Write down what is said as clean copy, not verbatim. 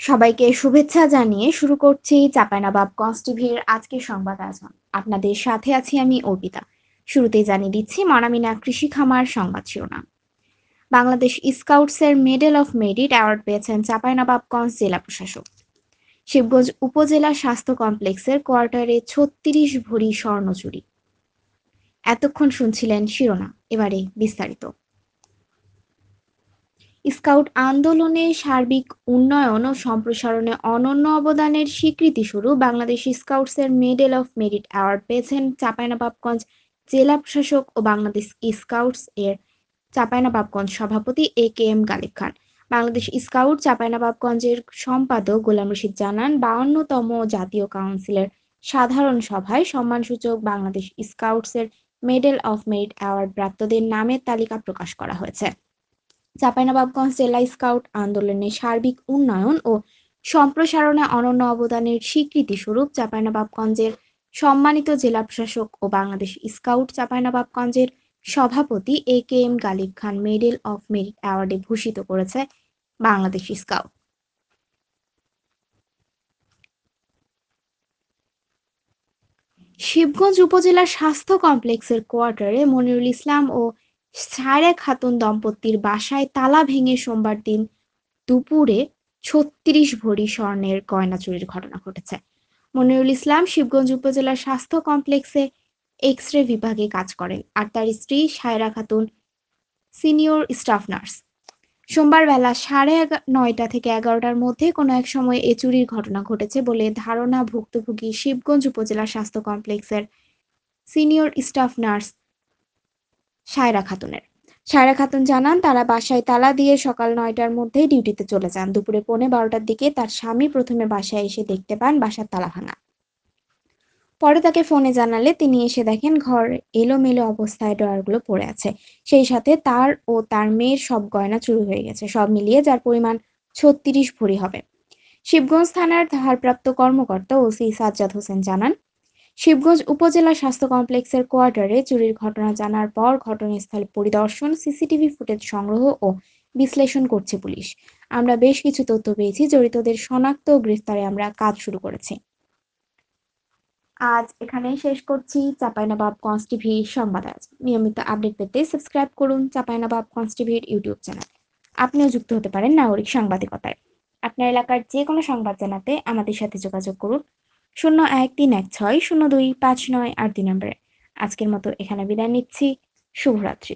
সবাইকে শুভেচ্ছা জানিয়ে শুরু করছি চাঁপাইনবাবগঞ্জ টিভির আজকের সংবাদ আয়োজন। আপনাদের সাথে আছি আমি অর্পিতা। শুরুতেই জানিয়ে দিচ্ছি মনামিনা কৃষি খামার সংবাদ শিরোনাম। বাংলাদেশ স্কাউটসের মেডেল অফ মেরিট অ্যাওয়ার্ড পেয়েছেন চাঁপাইনবাবগঞ্জ জেলা প্রশাসক। শিবগঞ্জ উপজেলা স্বাস্থ্য কমপ্লেক্সের কোয়ার্টারে ৩৬ ভরি স্বর্ণ চুরি। এতক্ষণ শুনছিলেন শিরোনাম, এবারে বিস্তারিত। স্কাউট আন্দোলনে সার্বিক উন্নয়ন ও সম্প্রসারণে অনন্য অবদানের স্বীকৃতিস্বরূপ বাংলাদেশ স্কাউটসের মেডেল অফ মেরিট অ্যাওয়ার্ড পেয়েছেন চাঁপাইনবাবগঞ্জ জেলা প্রশাসক ও বাংলাদেশ স্কাউটস এর চাঁপাইনবাবগঞ্জ সভাপতি এ.কে.এম. গালিব খান। বাংলাদেশ স্কাউট চাঁপাইনবাবগঞ্জের সম্পাদক গোলাম রশিদ জানান, ৫২তম জাতীয় কাউন্সিলের সাধারণ সভায় সম্মানসূচক বাংলাদেশ স্কাউটসের মেডেল অফ মেরিট অ্যাওয়ার্ড প্রাপ্তদের নামের তালিকা প্রকাশ করা হয়েছে। চাঁপাইনবাবগঞ্জ জেলা স্কাউট আন্দোলনের সার্বিক উন্নয়ন ও সম্প্রসারণে অনন্য অবদানের স্বীকৃতিস্বরূপ চাঁপাইনবাবগঞ্জের সম্মানিত জেলা প্রশাসক ও বাংলাদেশ স্কাউট চাঁপাইনবাবগঞ্জের সভাপতি A K M. Ghalib Khan medal of merit অ্যাওয়ার্ডে ভূষিত করেছে বাংলাদেশ স্কাউট। শিবগঞ্জ উপজেলা স্বাস্থ্য কমপ্লেক্সের কোয়ার্টারে মনিরুল ইসলাম ও সায়রা খাতুন দম্পতির বাসায় তালা ভেঙে সোমবার দিন দুপুরে ৩৬ ভরি স্বর্ণের গয়না চুরির ঘটনা ঘটেছে। মনিরুল ইসলাম শিবগঞ্জ উপজেলা স্বাস্থ্য কমপ্লেক্সে এক্স-রে বিভাগে কাজ করেন, আর তার স্ত্রী Saira Khatun senior staff nurse. সোমবার বেলা ৯:৩০ থেকে ১১টার মধ্যে কোনো এক সময় এ চুরির ঘটনা ঘটেছে বলে ধারণা ভুক্তভোগী শিবগঞ্জ উপজেলা স্বাস্থ্য কমপ্লেক্সের সিনিয়র স্টাফ নার্স সায়রা খাতুনের। সায়রা খাতুন জানান, তারা বাসায় তালা দিয়ে সকাল ৯টার মধ্যেই ডিউটিতে চলে যান। দুপুরে ১:১২টার দিকে তার স্বামী প্রথমে বাসায় এসে দেখতে পান বাসার তালা ভাঙা। পরে তাকে ফোনে জানালে তিনি এসে দেখেন ঘর এলোমেলো অবস্থায় ড্রয়ারগুলো পড়ে আছে। সেই সাথে তার ও তার মেয়ের সব গয়না চুরি হয়ে গেছে। সব মিলিয়ে যার পরিমাণ ৩৬ ভরি হবে। শিবগঞ্জ থানার ভারপ্রাপ্ত কর্মকর্তা ওসি সাজ্জাদ হোসেন জানান, শিবগঞ্জ উপজেলা স্বাস্থ্য কমপ্লেক্সের কোয়ার্টারে চুরির ঘটনা জানার পর ঘটনাস্থল পরিদর্শন, সিসিটিভি ফুটেজ সংগ্রহ ও বিশ্লেষণ করছে পুলিশ। আমরা বেশ কিছু তথ্য পেয়েছি, জড়িতদের শনাক্ত ও গ্রেফতারে আমরা কাজ শুরু করেছি। আজ এখানেই শেষ করছি চাঁপাইনবাবগঞ্জ টিভির সংবাদ আয়োজন। নিয়মিত আপডেট পেতে সাবস্ক্রাইব করুন চাঁপাইনবাবগঞ্জ টিভির ইউটিউব চ্যানেল। আপনিও যুক্ত হতে পারেন নাগরিক সাংবাদিকতায়। আপনার এলাকার যে কোনো সংবাদ জানাতে আমাদের সাথে যোগাযোগ করুন ০১৩১৬ ০২৫৯৮ নম্বরে। আজকের মতো এখানে বিদায় নিচ্ছি। শুভরাত্রি।